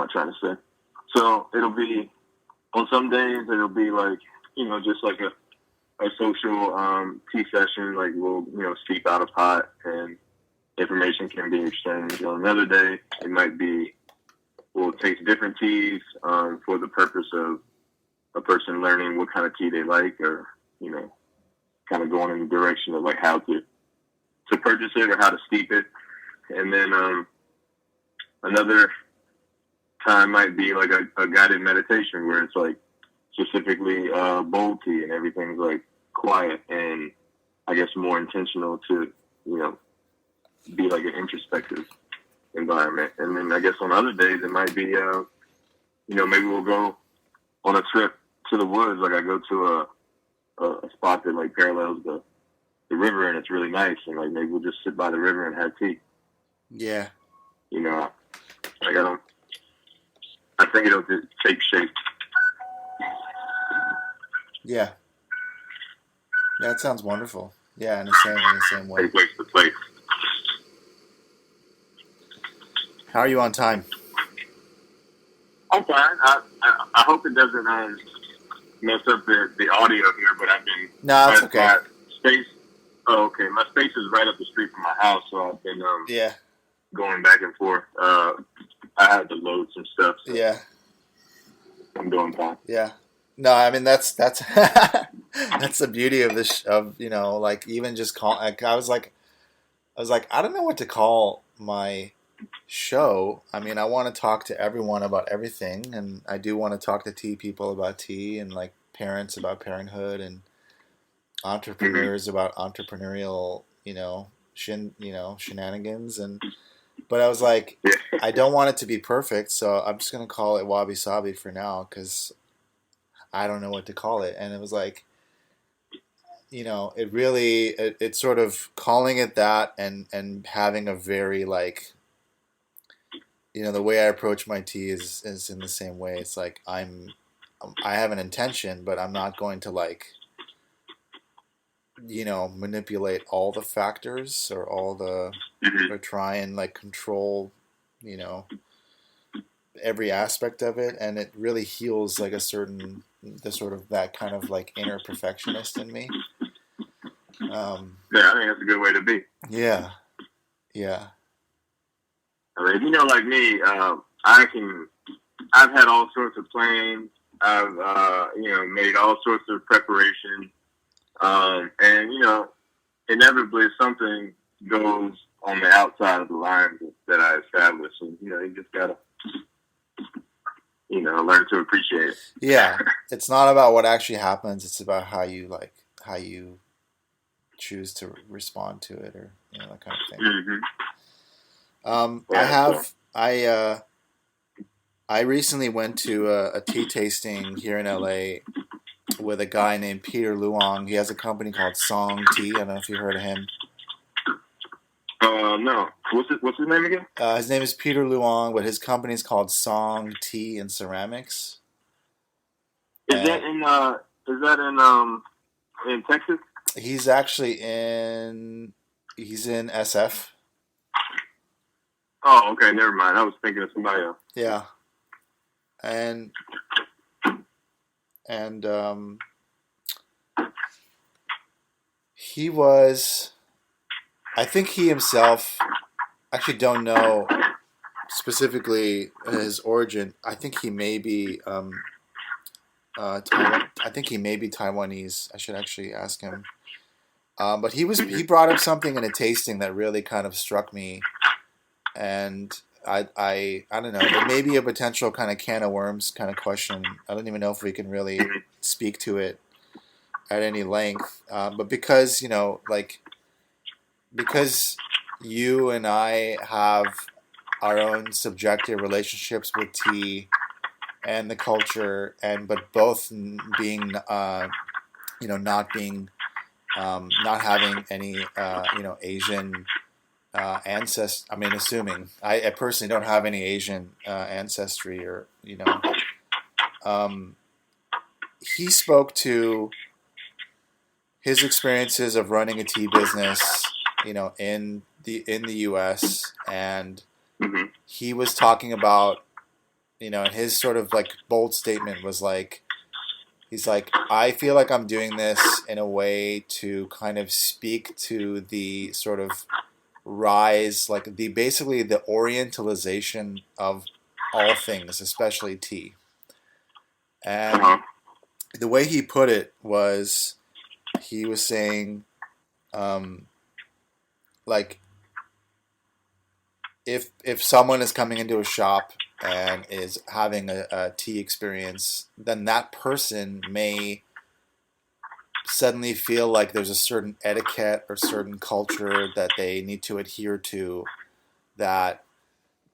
I trying to say? So it'll be on some days it'll be like just like a social tea session. Like we'll steep out a pot and information can be exchanged. On another day it might be we'll taste different teas for the purpose of a person learning what kind of tea they like, or kind of going in the direction of like how to purchase it or how to steep it. And then another time might be like a guided meditation where it's like specifically bold tea and everything's like quiet and I guess more intentional to be like an introspective environment. And then I guess on other days it might be maybe we'll go on a trip to the woods. Like I go to a spot that like parallels the river and it's really nice, and like maybe we'll just sit by the river and have tea. Yeah. I think it'll just take shape. Yeah. That sounds wonderful. Yeah, in the same way. Take place to place. How are you on time? I'm fine. I hope it doesn't mess up the audio here, but I've been... No, it's okay. Space. Oh, okay. My space is right up the street from my house, so I've been going back and forth. I had to load some stuff. So yeah. I'm doing fine. Yeah. No, I mean that's that's the beauty of this like even just call. Like, I was like I don't know what to call my show. I mean, I want to talk to everyone about everything, and I do want to talk to tea people about tea, and like parents about parenthood, and entrepreneurs about entrepreneurial shenanigans. And but I was like, I don't want it to be perfect, so I'm just gonna call it wabi-sabi for now because I don't know what to call it. And it was like, it really it's sort of calling it that and having a very like, the way I approach my tea is in the same way. It's like I have an intention, but I'm not going to like, manipulate all the factors or all the, or try and like control, every aspect of it. And it really heals like that kind of like inner perfectionist in me. I think that's a good way to be. Yeah. Yeah. I mean, like me, I've had all sorts of plans. I've, made all sorts of preparation. And, inevitably something goes on the outside of the lines that I established. And, you just gotta, learn to appreciate it. Yeah. It's not about what actually happens. It's about how you choose to respond to it, or, that kind of thing. Mm-hmm. I recently went to a tea tasting here in LA with a guy named Peter Luong. He has a company called Song Tea. I don't know if you heard of him. No. What's his name again? His name is Peter Luong, but his company is called Song Tea and Ceramics. Is that in Texas? He's actually in SF. Oh, okay, never mind. I was thinking of somebody else. Yeah. And he was, I think he himself, actually don't know specifically his origin. I think he may be Taiwan. I think he may be Taiwanese. I should actually ask him. But he brought up something in a tasting that really kind of struck me, and I don't know. There may be a potential kind of can of worms kind of question. I don't even know if we can really speak to it at any length. But because because you and I have our own subjective relationships with tea and the culture, but both being not being not having any Asian ancestry. I mean, assuming I personally don't have any Asian ancestry, or he spoke to his experiences of running a tea business, in the U.S. and he was talking about, and his sort of like bold statement was like, he's like, I feel like I'm doing this in a way to kind of speak to the sort of rise, like basically the orientalization of all things, especially tea. And the way he put it was, he was saying, like, if someone is coming into a shop and is having a tea experience, then that person may suddenly feel like there's a certain etiquette or certain culture that they need to adhere to, that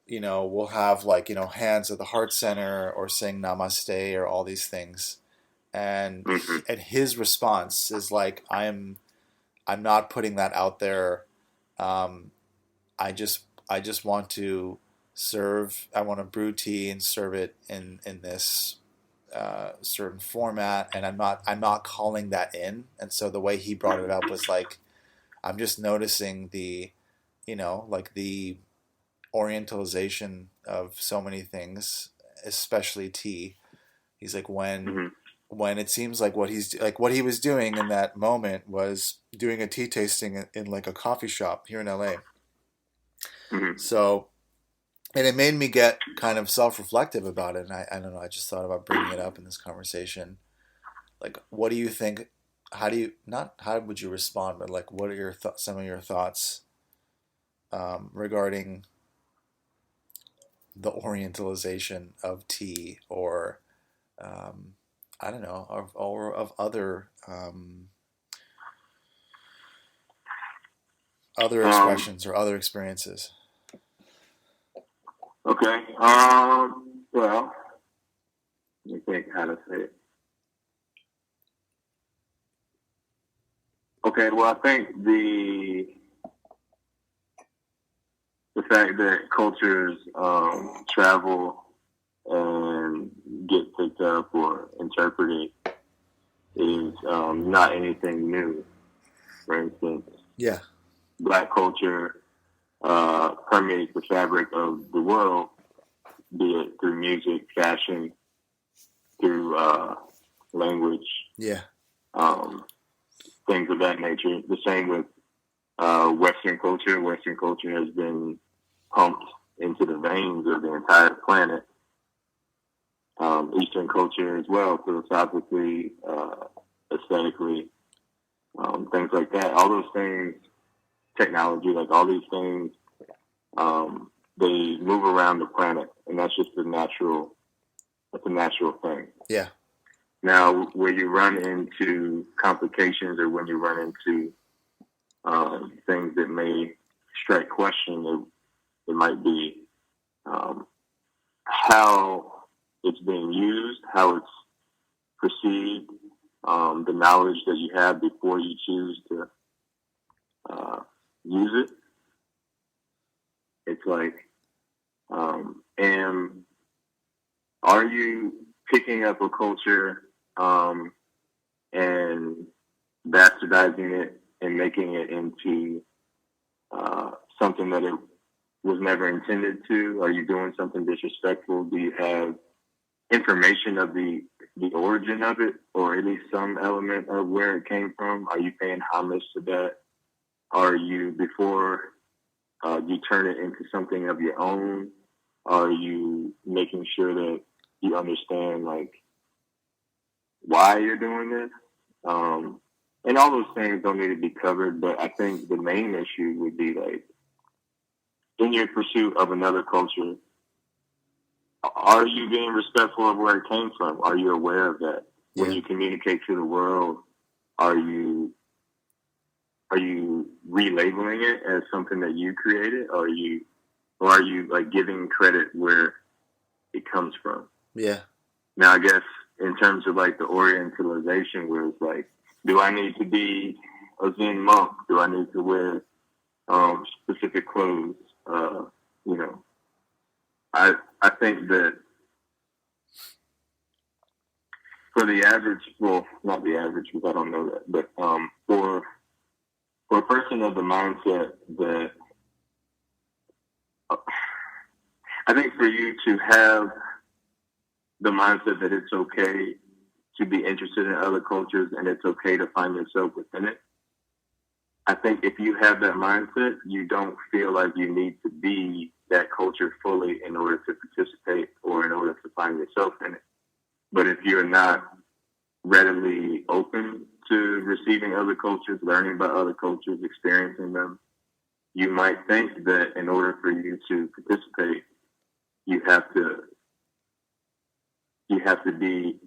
will have, like, hands at the heart center or saying namaste or all these things. And his response is like, I'm not putting that out there. I just want to serve. I want to brew tea and serve it in this certain format, and I'm not calling that in. And so the way he brought it up was like, I'm just noticing the, like the orientalization of so many things, especially tea. He's like, when it seems like what he was doing in that moment was doing a tea tasting in like a coffee shop here in LA. So, and it made me get kind of self-reflective about it. And I don't know, I just thought about bringing it up in this conversation. Like, what do you think? How would you respond, but like, what are some of your thoughts regarding the orientalization of tea, or I don't know, or of other expressions or other experiences? Okay. Well, let me think how to say it. Okay. Well, I think the fact that cultures travel and get picked up or interpreted is not anything new. For instance, Black culture permeates the fabric of the world, be it through music, fashion, through language, things of that nature. The same with Western culture. Western culture has been pumped into the veins of the entire planet. Eastern culture as well, philosophically, aesthetically, things like that. All those things, technology, like all these things, they move around the planet, and that's just a natural thing. Yeah. Now, where you run into complications, or when you run into things that may strike question, it might be how it's being used, how it's perceived, the knowledge that you have before you choose to use it. It's like, and are you picking up a culture and bastardizing it and making it into something that it was never intended to? Are you doing something disrespectful? Do you have information of the origin of it, or at least some element of where it came from? Are you paying homage to that? Are you, before you turn it into something of your own, are you making sure that you understand like why you're doing this? And all those things don't need to be covered, but I think the main issue would be like, in your pursuit of another culture, are you being respectful of where it came from? Are you aware of that? When you communicate to the world, are you relabeling it as something that you created? Or are you like giving credit where it comes from? Yeah. Now, I guess in terms of like the Orientalization, where it's like, do I need to be a Zen monk? Do I need to wear specific clothes? You know, I think that for the average, well, not the average because I don't know that, but for a person of the mindset that I think for you to have the mindset that it's okay to be interested in other cultures and it's okay to find yourself within it, I think if you have that mindset, you don't feel like you need to be that culture fully in order to participate or in order to find yourself in it. But if you're not readily open to receiving other cultures, learning about other cultures, experiencing them, you might think that in order for you to participate, you have to be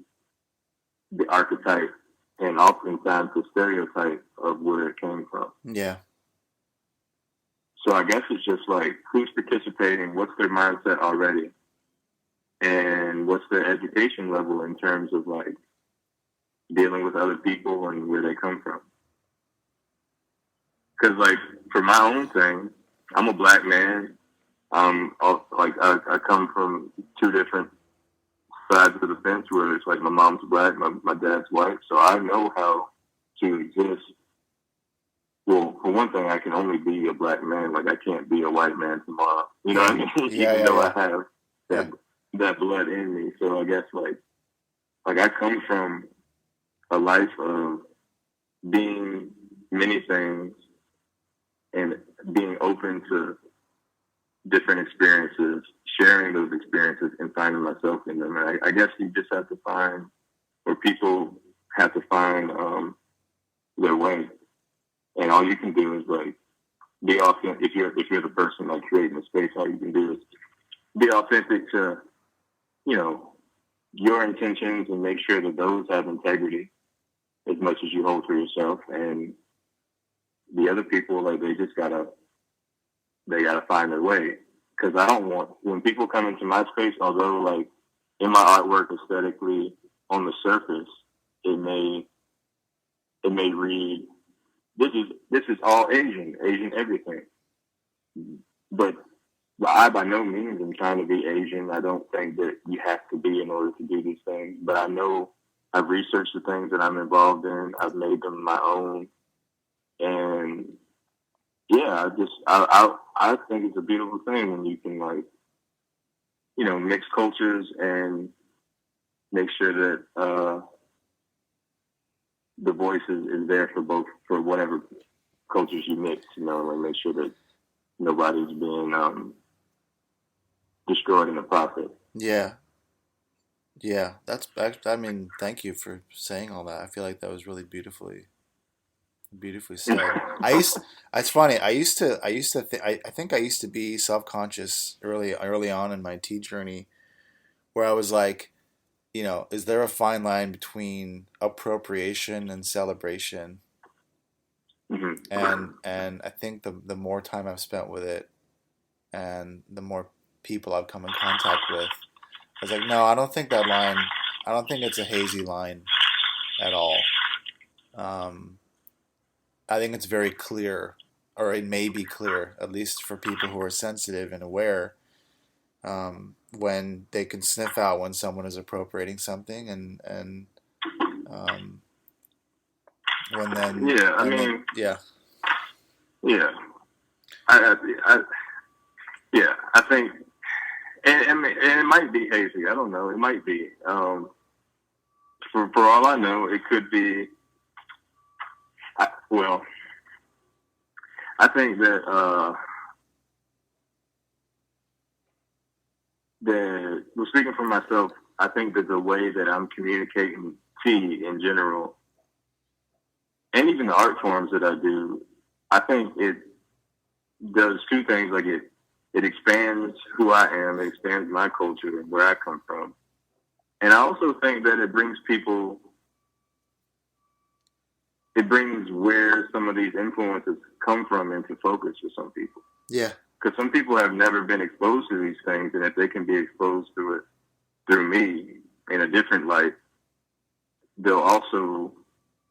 the archetype and oftentimes the stereotype of where it came from. Yeah. So I guess it's just like, who's participating? What's their mindset already? And what's their education level in terms of like dealing with other people and where they come from? Because like for my own thing, I'm a black man. I come from two different sides of the fence where it's like my mom's black, my dad's white. So I know how to exist. Well, for one thing, I can only be a black man. Like I can't be a white man tomorrow. You know what I mean? Even though I have that blood in me. So I guess like I come from a life of being many things and being open to different experiences, sharing those experiences and finding myself in them. And I guess you just have to find, or people have to find their way. And all you can do is like be authentic. If you're the person like creating the space, all you can do is be authentic to, you know, your intentions and make sure that those have integrity as much as you hold for yourself. And the other people, like they gotta find their way. Because I don't want, when people come into my space, although like in my artwork aesthetically on the surface, it may read, this is all Asian everything. But I by no means am trying to be Asian. I don't think that you have to be in order to do these things. But I know I've researched the things that I'm involved in. I've made them my own. And yeah, I think it's a beautiful thing when you can like, you know, mix cultures and make sure that the voice is there for whatever cultures you mix, you know, and make sure that nobody's being destroyed in the process. Yeah. Yeah. I mean, thank you for saying all that. I feel like that was really beautifully said. It's funny. I think I used to be self-conscious early on in my tea journey, where I was like, you know, is there a fine line between appropriation and celebration? Mm-hmm. And I think the more time I've spent with it, and the more people I've come in contact with. I was like, no, I don't think that line. I don't think it's a hazy line at all. I think it's very clear, or it may be clear, at least for people who are sensitive and aware, when they can sniff out when someone is appropriating something, and when then Yeah, I and mean, then, yeah, yeah, I yeah, I think, and it might be hazy. I don't know. It might be. For all I know, it could be. Well, I think that well, speaking for myself, I think that the way that I'm communicating tea in general, and even the art forms that I do, I think it does two things. Like it expands who I am, it expands my culture and where I come from. And I also think that it brings where some of these influences come from into focus for some people. yeah, Because some people have never been exposed to these things, and if they can be exposed to it through me in a different light, they'll also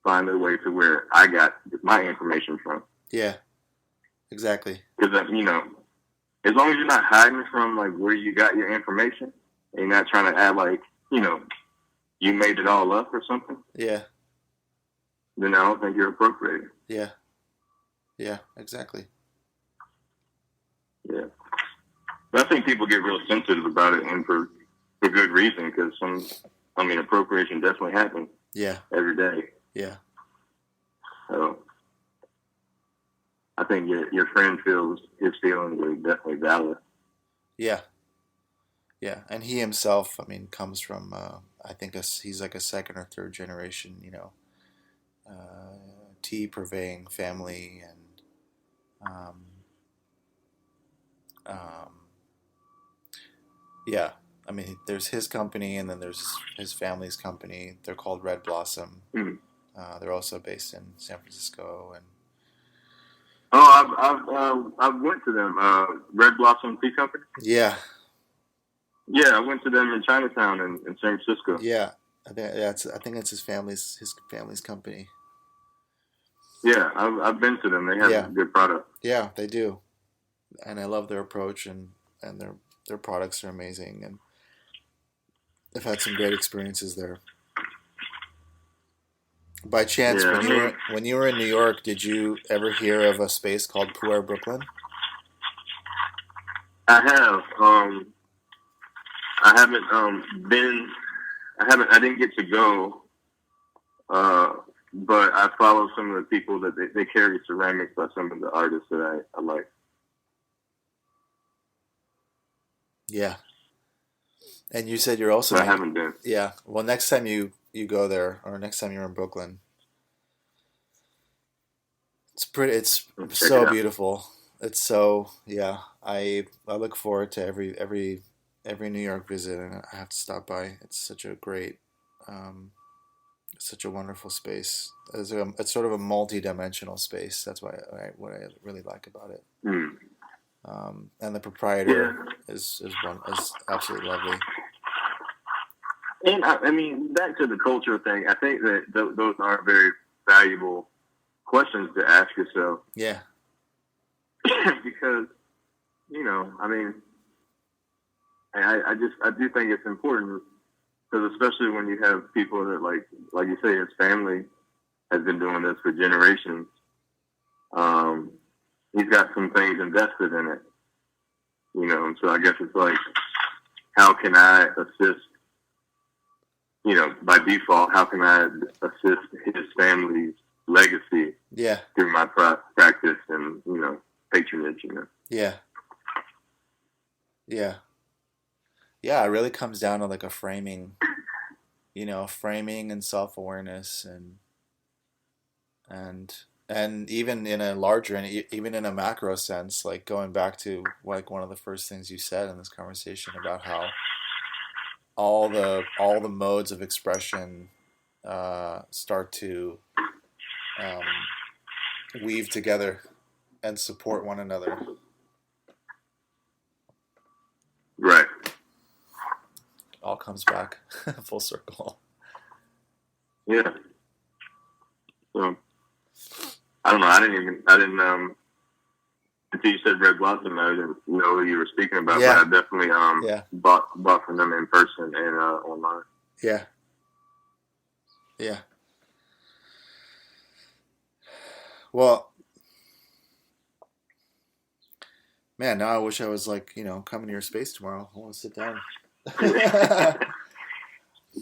find their way to where I got my information from. yeah, exactly. Because, as long as you're not hiding from, like, where you got your information, and you're not trying to act like, you made it all up or something, Yeah, then I don't think you're appropriating. yeah, yeah, exactly. Yeah. But I think people get real sensitive about it, and for good reason, because appropriation definitely happens Yeah, every day. yeah, So I think your friend feels his feelings are definitely valid. yeah, yeah. And he himself, I mean, comes from I think he's like a second or third generation, tea purveying family, and um, yeah. I mean, there's his company, and then there's his family's company. They're called Red Blossom. Mm-hmm. They're also based in San Francisco, and I've went to them. Red Blossom Tea Company. yeah, Yeah, I went to them in Chinatown in San Francisco. yeah. I think it's his family's company. Yeah, I've been to them. They have a good product. Yeah, they do, and I love their approach, and their products are amazing, and I've had some great experiences there. By chance, when you were in New York, did you ever hear of a space called Puer Brooklyn? I have. I haven't been. I didn't get to go. But I follow some of the people that they carry ceramics by some of the artists that I like. Yeah. And you said you're also. But I haven't been. Yeah. Well, next time you go there, or next time you're in Brooklyn, it's pretty. It's so beautiful. It's so, yeah. I look forward to every New York visit, and I have to stop by. It's such a great, such a wonderful space. It's sort of a multi-dimensional space. That's what I really like about it. Mm. And the proprietor is absolutely lovely. And I mean, back to the culture thing, I think that those are very valuable questions to ask yourself. Yeah. Because, I mean, I do think it's important, because especially when you have people that, like you say, his family has been doing this for generations. He's got some things invested in it, and so I guess it's like, how can I assist, by default, how can I assist his family's legacy through my practice and, patronage, Yeah. Yeah. Yeah, it really comes down to like a framing, framing and self-awareness, and even in a larger, and even in a macro sense, like going back to like one of the first things you said in this conversation about how all the modes of expression start to weave together and support one another. Right. All comes back full circle. Yeah. So I don't know. I didn't until you said Red Blossom, I didn't know what you were speaking about. Yeah. But I definitely bought from them in person and online. Yeah. Yeah. Well, man, now I wish I was like, coming to your space tomorrow. I want to sit down.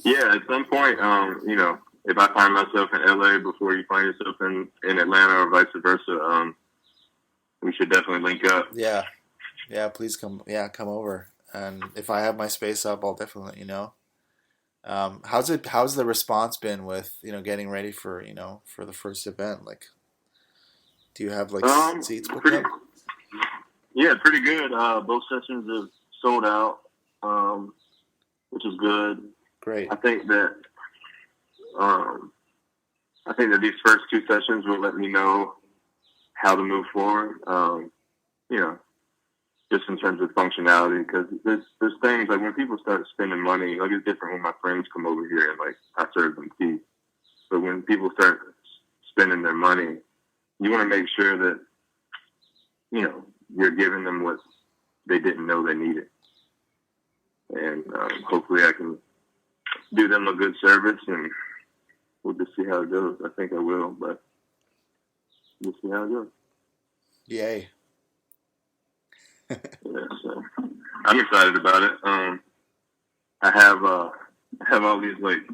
Yeah, at some point, if I find myself in LA before you find yourself in Atlanta or vice versa, we should definitely link up. Yeah. Yeah, please come. Yeah, come over. And if I have my space up, I'll definitely let you know. How's the response been with, getting ready for, for the first event? Like, do you have like seats booked up? Yeah, pretty good. Both sessions have sold out, which is good. Great. I think that these first two sessions will let me know how to move forward. Just in terms of functionality, because there's things like when people start spending money, like it's different when my friends come over here and like I serve them tea. But when people start spending their money, you want to make sure that you're giving them what they didn't know they needed, and hopefully I can do them a good service, and we'll just see how it goes. I think I will, but we'll see how it goes. Yay. Yeah, so I'm excited about it. I have all these like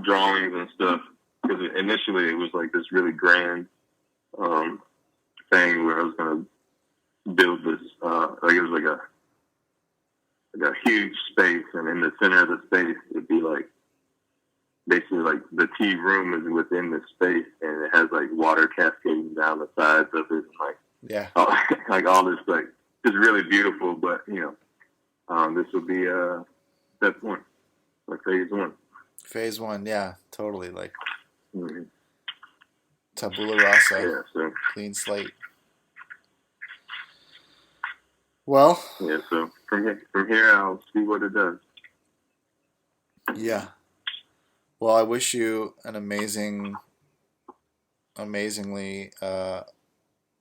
drawings and stuff, because initially it was like this really grand thing where I was gonna build this like it was like a huge space, and in the center of the space it'd be like basically like the tea room is within the space, and it has like water cascading down the sides of it, and like like all this like it's really beautiful. But this will be step one, like phase one. Phase one, yeah, totally. Like tabula rasa, Yeah, so clean slate. Well, yeah, so from here I'll see what it does. Yeah. Well, I wish you an amazingly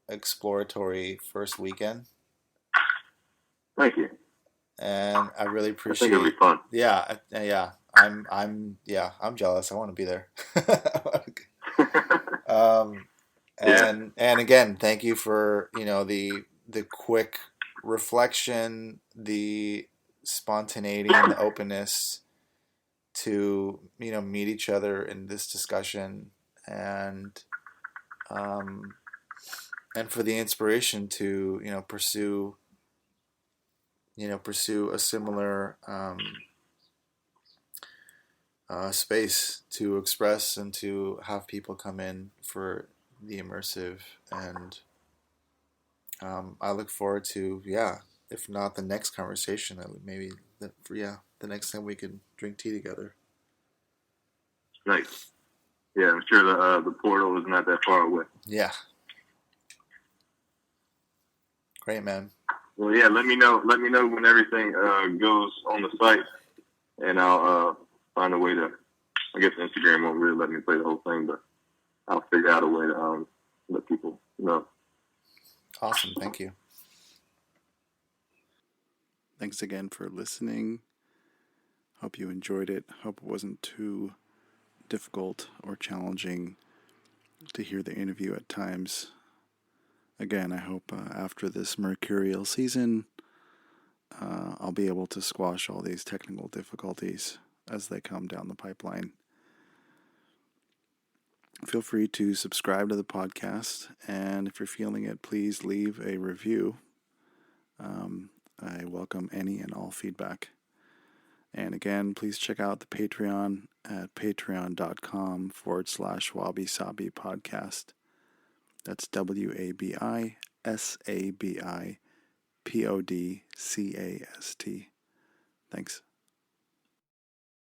exploratory first weekend. Thank you. And I really appreciate. I think it'll be fun. Yeah, yeah. I'm jealous. I want to be there. And again, thank you for the quick reflection, the spontaneity, and the openness to meet each other in this discussion, and for the inspiration to pursue a similar space to express and to have people come in for the immersive. And I look forward to, if not the next conversation, maybe the next time we can drink tea together. Nice. Yeah, I'm sure the portal is not that far away. Yeah. Great, man. Well, yeah. Let me know when everything goes on the site, and I'll find a way to. I guess Instagram won't really let me play the whole thing, but I'll figure out a way to let people know. Awesome. Thank you. Thanks again for listening. Hope you enjoyed it. Hope it wasn't too difficult or challenging to hear the interview at times. Again, I hope after this mercurial season, I'll be able to squash all these technical difficulties as they come down the pipeline. Feel free to subscribe to the podcast, and if you're feeling it, please leave a review. I welcome any and all feedback. And again, please check out the Patreon at patreon.com/wabi-sabi podcast. That's WABISABI PODCAST. Thanks.